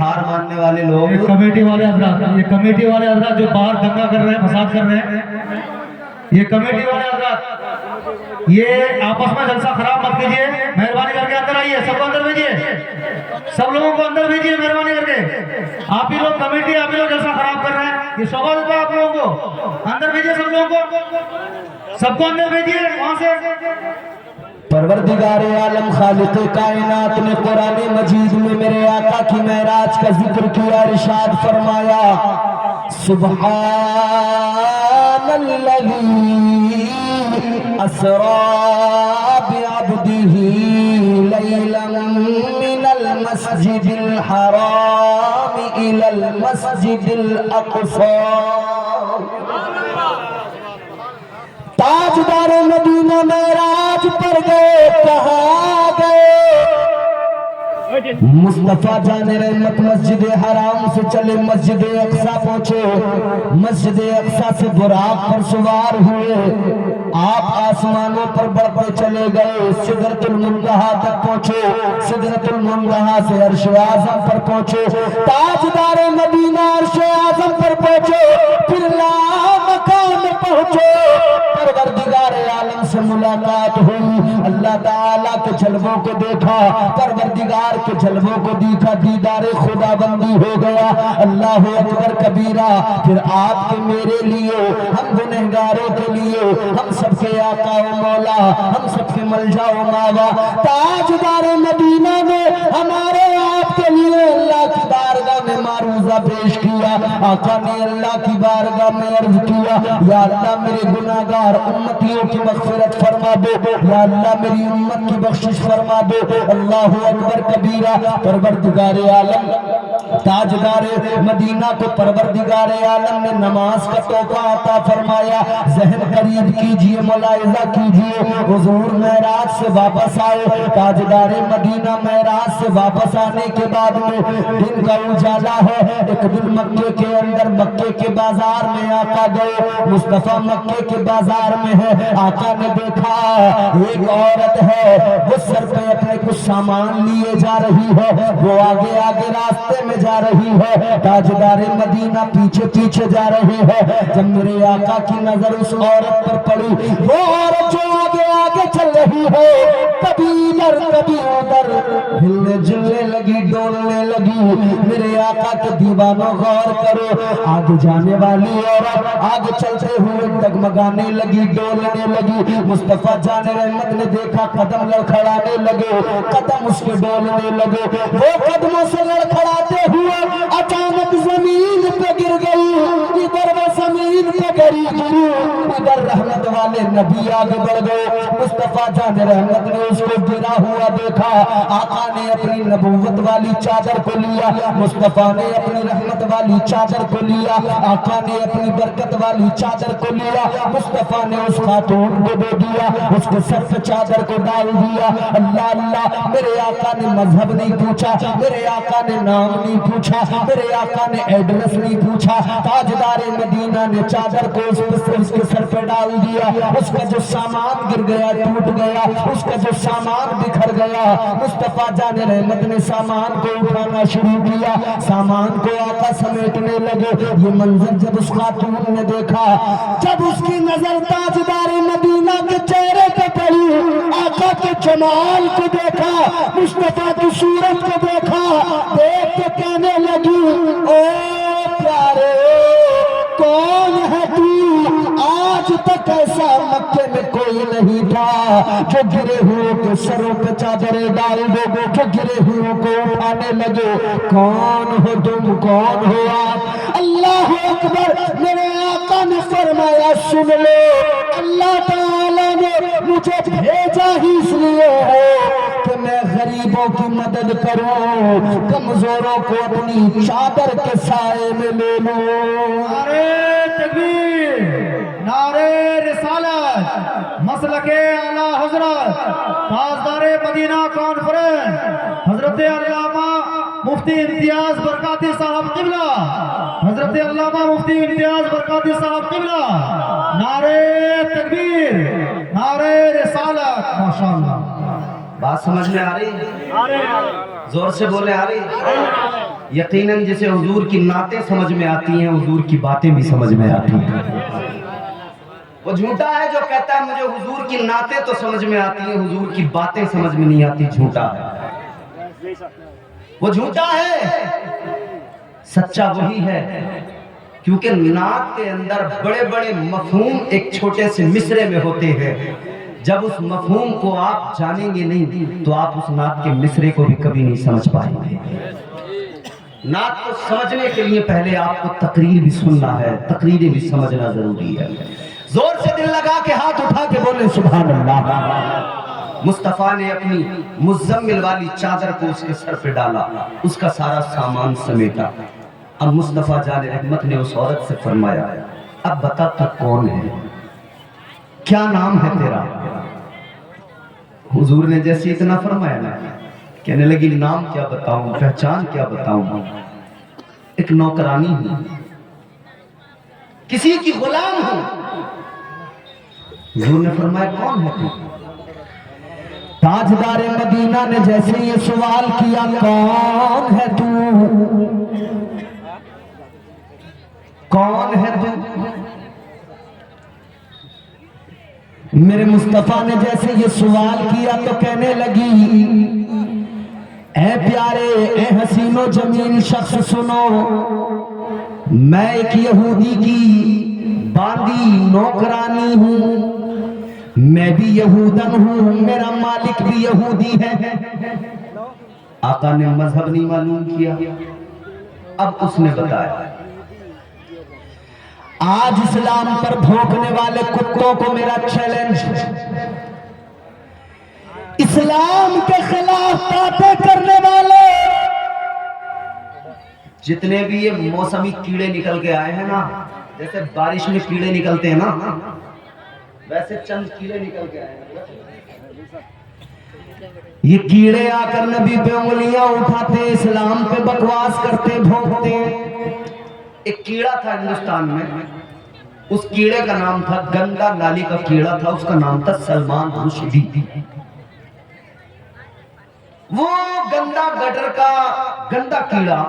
हार मानने वाले लोग, ये कमेटी वाले हजरात जो बाहर दंगा कर रहे हैं, फसाद कर रहे हैं, ये कमेटी वाले हजरात, ये आपस में जलसा खराब मत कीजिए। मेहरबानी करके अंदर आइए, सबको अंदर भेजिए, सब लोगों को अंदर भेजिए मेहरबानी करके। आप ही लोग कमेटी, आप ही लोग जलसा खराब कर रहे हैं, ये शोभा देता है आप लोगों को। अंदर भेजिए सब लोगों को, सबको अंदर भेजिए वहां से। परवरदिगारे आलम खालिक कायनात ने कुरान मजीद में मेरे आका की मेराज का जिक्र किया, इरशाद फरमाया सुबहानल्लज़ी अस्रा बिअब्दिही लैलन मिनल मस्जिदिल हराम इलल मस्जिदिल अक़सा। ताजदार मदीना मेराज पर गए, कहाँ गए? मुस्तफा जाने रहमत मस्जिद हराम से चले मस्जिद अक्सा पहुंचे। मस्जिद अक्सा से बुराक पर सवार हुए, आप आसमानों पर बढ़ते चले गए, सिदरतुल मुंतहा तक पहुंचे। सिदरतुल मुंतहा से अर्श आज़म पर पहुंचे, ताजदार मदीना अर्श आज़म पर पहुंचे, फिर मकाम में पहुंचे। परवरदिगार आलम से मुलाकात हुई, अल्लाह ताला के जलवों को देखा, परवरदिगार के जलवों को देखा, दीदारे खुदाबंदी हो गया। अल्लाह अकबर कबीरा। फिर आपके मेरे लिए, हम गुनहगारों के लिए, हम सबके आका व मौला, हम सबके मलजा व मावा, ताजदार मदीना ने हमारे आपके लिए अल्लाह की बारगाह में मारूजा पेश किया। आका ने अल्लाह की बारगाह में अर्ज किया, या अल्लाह मेरे गुनाहगार उम्मतियों की मग़फ़िरत फरमा दो, या अल्लाह मेरी उम्मत की बख्शिश फरमा दो। अल्लाहु अकबर कबीरा। परवरदिगारे आलम ताजदार मदीना को परवरदिगारे आलम ने नमाज का तोहफा अता फरमाया। ज़हन करीब कीजिए, मुलाहिज़ा कीजिए, हुज़ूर मेराज से वापस आए। ताजदार मदीना मेराज से वापस आने के बाद में दिन का उजाला है। एक दिन मक्के के अंदर, मक्के के बाजार में आका गए। मुस्तफा मक्के के बाजार में है, आका ने देखा एक औरत है, वो सर पे अपने कुछ सामान लिए जा रही है, वो आगे आगे रास्ते में जा रही है, ताजदार मदीना पीछे पीछे जा रही है। जब मेरे आका की नजर उस औरत पर पड़ी, वो औरत जो आगे आगे चल रही है, कभी इधर कभी उधर हिलने जुलने लगी, डोलने लगी। मेरे आका के दीवानों गौर करो, आगे जाने वाली औरत आगे चलते हुए डगमगाने लगी, डोलने लगी। मुस्तफा जाने रहमत ने देखा, कदम लड़खड़ाने लगे, कदम उसके डोलने लगे। वो कदमों से लड़खड़ाते हुए अचानक जमीन पे गिर गई। इधर वो जमीन पे गिरी, इधर रहमत वाले नबी आगे बढ़ गए। मुस्तफा जाने रहमत ने उसको गिरा हुआ देखा। आका ने अपनी नबूवत वाली चादर को लिया, मुस्तफा ने अपनी रहमत वाली चादर को लिया, आका ने अपनी बरकत वाली चादर को लिया। मुस्तफा ने उस खातून को दे दिया, उसके सर पे चादर को डाल दिया। अल्लाह अल्लाह। मेरे आका ने मजहब नहीं पूछा, मेरे आका ने नाम नहीं पूछा, मेरे आका ने एड्रेस नहीं पूछा। ताजदार मदीना ने चादर को उसके सर पे डाल दिया। उसका जो सामान गिर गया, टूट गया, उसका जो सामान बिखर गया। मुस्तफा जाने रहमत ने सामान को उठाना शुरू किया, सामान को आका समेटने लगे। ये मंजर जब उस खातून ने देखा, जब उसकी नजर ताजदार मदीना के चेहरे पे पड़ी, आका के जमाल को देखा, मुस्तफा की सूरत को देखा, देख के कहने लगी, ओ प्यारे कौन है तू? आज तक ऐसा मक्के में कोई नहीं था जो गिरे हुए के सरों पे चादरें डाल दो, जो गिरे हुए को उठाने लगे। कौन हो तुम, कौन हो आप? अल्लाह अकबर। मेरे आका ने फरमाया, सुन लो, अल्लाह ताला ने मुझे भेजा ही इसलिए है कि मैं गरीबों की मदद करूं, कमजोरों को अपनी चादर के साए में ले लूं। नारे तकबीर, नारे रिसालत, मसलके आला हजरत, ताजदारे मदीना कॉन्फ्रेंस, हजरत अल्लामा मुफ्ती इम्तियाज बरकाती साहब किबला, हजरत अल्लामा मुफ्ती इम्तियाज बरकाती साहब किबला। नारे तकबीर, नारे रिसालत। माशाअल्लाह। बात समझ में आ रही? जोर से बोले, आ रही? यकीनन जिसे हुजूर की नातें समझ में आती हैं, हुजूर की बातें भी समझ में आती हैं। वो झूठा है जो कहता है मुझे हुजूर की नातें तो समझ में आती हैं, हुजूर की बातें समझ में नहीं आती, झूठा है, वो झूठा है। सच्चा वही है, क्योंकि नात के अंदर बड़े बड़े मफहूम एक छोटे से मिसरे में होते हैं। जब उस मफहूम को आप जानेंगे नहीं तो आप उस नात के मिसरे को भी कभी नहीं समझ पाएंगे। नात को समझने के लिए पहले आपको तकरीर भी सुनना है, तकरीरें भी समझना जरूरी है। जोर से दिल लगा के हाथ उठा के बोले सुभान अल्लाह। मुस्तफा ने अपनी मुज़म्मिल वाली चादर को उसके सर पे डाला, उसका सारा सामान समेटा। अब मुस्तफा जाने रहमत ने उस औरत से फरमाया, अब बता तू कौन है, क्या नाम है तेरा। हुजूर ने जैसे इतना फरमाया ना, कहने लगी नाम क्या बताऊं, पहचान क्या बताऊं, एक नौकरानी हूं, किसी की गुलाम हूं। हुजूर ने फरमाया कौन है तू। ताजदार मदीना ने जैसे ये सवाल किया कौन है तू, कौन है तू, मेरे मुस्तफा ने जैसे ये सवाल किया तो कहने लगी, ऐ प्यारे ऐ हसीनो जमीन शख्स सुनो, मैं एक यहूदी की बांदी नौकरानी हूं, मैं भी यहूदन हूं, मेरा मालिक भी यहूदी है। आका ने मजहब नहीं मालूम किया। अब उसने बताया, आज इस्लाम पर भौंकने वाले कुत्तों को मेरा चैलेंज, इस्लाम के खिलाफ बातें करने वाले जितने भी ये मौसमी कीड़े निकल के आए हैं ना, जैसे बारिश में कीड़े निकलते हैं ना, वैसे चंद कीड़े निकल के आए हैं। ये कीड़े आकर नबी पे उंगलियां उठाते, इस्लाम पे बकवास करते, भौंकते। एक कीड़ा था हिंदुस्तान में, उस कीड़े का नाम था, गंदा नाली का कीड़ा था, उसका नाम था सलमान रुश्दी। वो गंदा गटर का गंदा कीड़ा,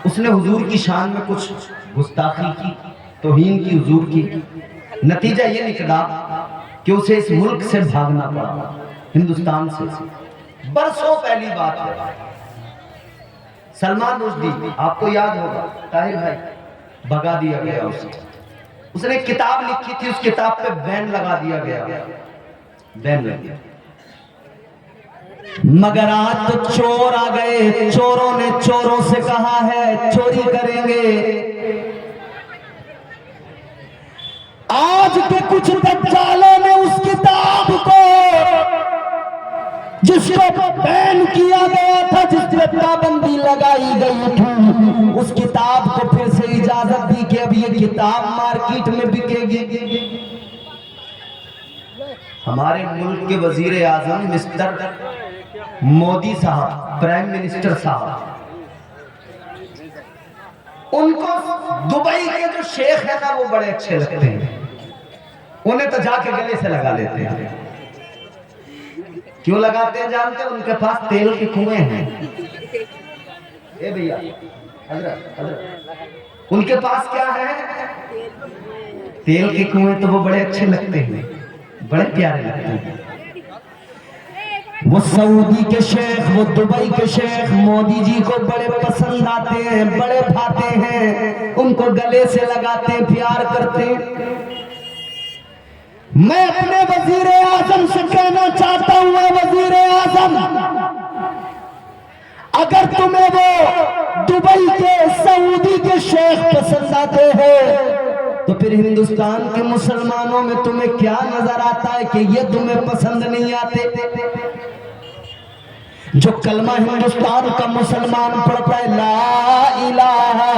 उसने हुजूर की शान में कुछ गुस्ताखी की, तौहीन की हुजूर की। नतीजा ये निकला कि उसे इस मुल्क से भागना पड़ा, हिंदुस्तान से। बरसों पहली बात है। सलमान रुश्दी आपको याद होगा, ताहिर भाई, भगा दिया गया उसे। उसने किताब लिखी थी, उस किताब पे बैन लगा दिया गया, बैन लग गया। मगर आज तो चोर आ गए, चोरों ने चोरों से कहा है चोरी करेंगे। आज के कुछ दज्जालों ने उस किताब को, जिसको बैन किया गया था, जिस पे पाबंदी लगाई गई थी, उस किताब को फिर से इजाजत दी कि अब ये किताब मार्केट में बिकेगी। हमारे मुल्क के वजीर आजम मिस्टर मोदी साहब, प्राइम मिनिस्टर साहब, उनको दुबई के जो शेख है ना, वो बड़े अच्छे लगते हैं। उन्हें तो जाके गले से लगा लेते हैं। क्यों लगाते हैं जानते हैं? उनके पास तेल के कुएं हैं। ए भैया, हजरत हजरत, उनके पास क्या है? तेल के कुएं। तो वो बड़े अच्छे लगते हैं, बड़े प्यारे लगते हैं। वो सऊदी के शेख, वो दुबई के शेख मोदी जी को बड़े पसंद आते हैं, बड़े भाते हैं, उनको गले से लगाते हैं, प्यार करते हैं। मैं अपने वजीर आजम से कहना चाहता हूं, वजीर आजम, अगर तुम्हें वो दुबई के सऊदी के शेख पसंद आते हैं तो फिर हिंदुस्तान के मुसलमानों में तुम्हें क्या नजर आता है कि ये तुम्हें पसंद नहीं आते? जो कलमा हिंदुस्तान का मुसलमान पढ़ता है, ला इलाहा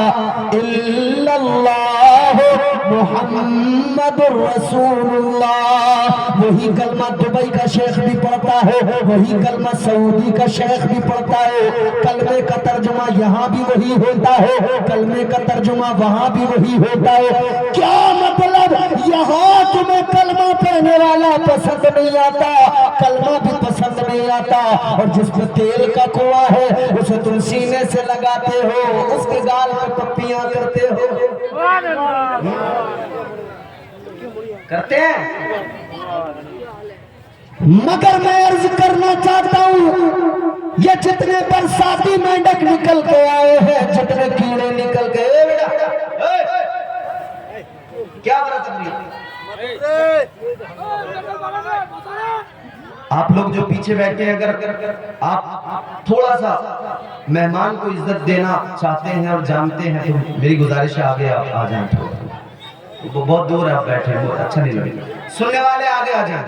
इल्लल्लाह मुहम्मदुर रसूलुल्लाह, वो वही कलमा दुबई का शेख भी पढ़ता है, वही कलमा सऊदी का शेख भी पढ़ता है। कलमे का तर्जुमा यहाँ भी वही होता है, कलमे का तर्जुमा वहाँ भी वही होता है। क्या मतलब, यहाँ तुम्हें कलमा पढ़ने वाला पसंद नहीं आता, कलमा भी पसंद नहीं आता, और जिसमें तेल का कुआं है उसे तुम सीने से लगाते हो, उसके गाल पे पप्पियां करते हो। करते हैं। मगर मैं अर्ज करना चाहता हूँ, ये जितने बरसाती मेंढक निकल के आए हैं, जितने कीड़े निकल के, क्या आप लोग जो पीछे बैठे हैं, अगर आप थोड़ा सा मेहमान को इज्जत देना चाहते हैं और जानते हैं तो मेरी गुजारिश है आगे आ जाएं। थोड़ा बहुत दूर है आप बैठे हैं, बहुत अच्छा नहीं लगेगा। सुनने वाले आगे आ जाएं,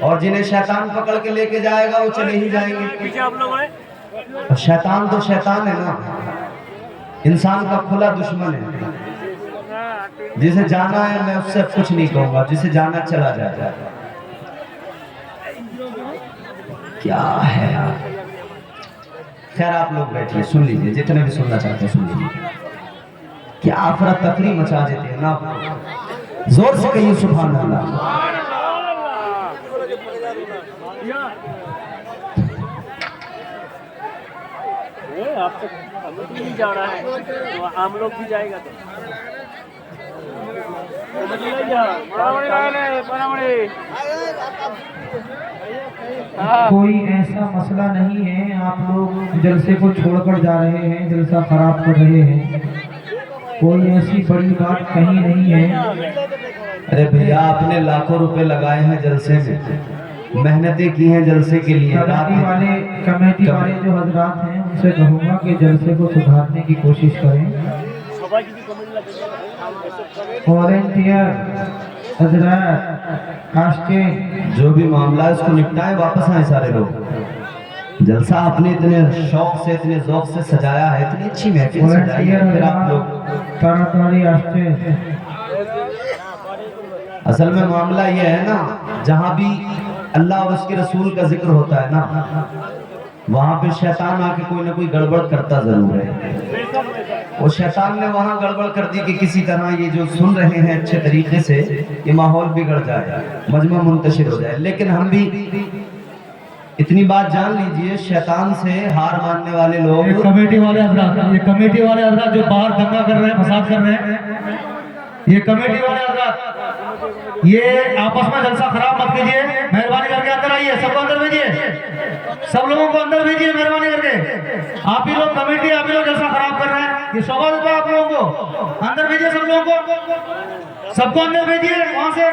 और जिन्हें शैतान पकड़ के लेके जाएगा वो चले ही जाएंगे। पीछे आप लोग हैं। शैतान तो शैतान है ना, इंसान का खुला दुश्मन है। जिसे जाना है मैं उससे कुछ नहीं कहूंगा, जिसे जाना चला जाता है। क्या है यार। खैर आप लोग बैठिए, सुन लीजिए, जितने भी सुनना चाहते हैं सुन लीजिए। क्या अफरा तफरी मचा देते हैं ना, जोर से कहिए सुभान अल्लाह। आप तक नहीं जा रहा है तो हम लोग भी जाएगा तो कोई ऐसा मसला नहीं है, आप लोग जलसे को छोड़कर जा रहे हैं, जलसा खराब कर रहे हैं, कोई ऐसी बड़ी बात कहीं नहीं है। अरे भैया आपने लाखों रुपए लगाए हैं जलसे में, मेहनतें की हैं जलसे के लिए। कमेटी वाले जो हजरात हैं उनसे कहूँगा कि जलसे को सुधारने की कोशिश करें। वॉलेंटियर हजरात, कास्टिंग, जो भी मामला है उसको निपटाएं, वापस आए सारे लोग। जलसा आपने इतने शौक से, इतने ज़ौक़ से सजाया है, इतनी अच्छी महफिल सजाई है, फिर आप लोग तारातारी असल में मामला ये है ना, जहाँ भी अल्लाह और उसके रसूल का जिक्र होता है ना, वहाँ पे शैतान आके कोई ना कोई गड़बड़ करता जरूर है। वो शैतान ने वहाँ गड़बड़ कर दी कि किसी तरह ये जो सुन रहे हैं अच्छे तरीके से, ये माहौल बिगड़ जाए, मजमा मुंतशिर हो जाए। लेकिन हम भी इतनी बात जान लीजिए, शैतान से हार मानने वाले लोग, ये कमेटी वाले हजरात जो बाहर दंगा कर रहे हैं, फसाद कर रहे हैं, ये कमेटी वाले हजरात, ये आपस में जलसा खराब मत कीजिए, मेहरबानी करके अंदर आइए, सबको अंदर भेजिए, सब लोगों को अंदर भेजिए मेहरबानी करके। आप ही लोग कमेटी, आप ही लोग जलसा खराब कर रहे हैं, ये शोभा देता है आप लोगों को। अंदर भेजिए सब लोगों को, सबको अंदर भेजिए वहां से।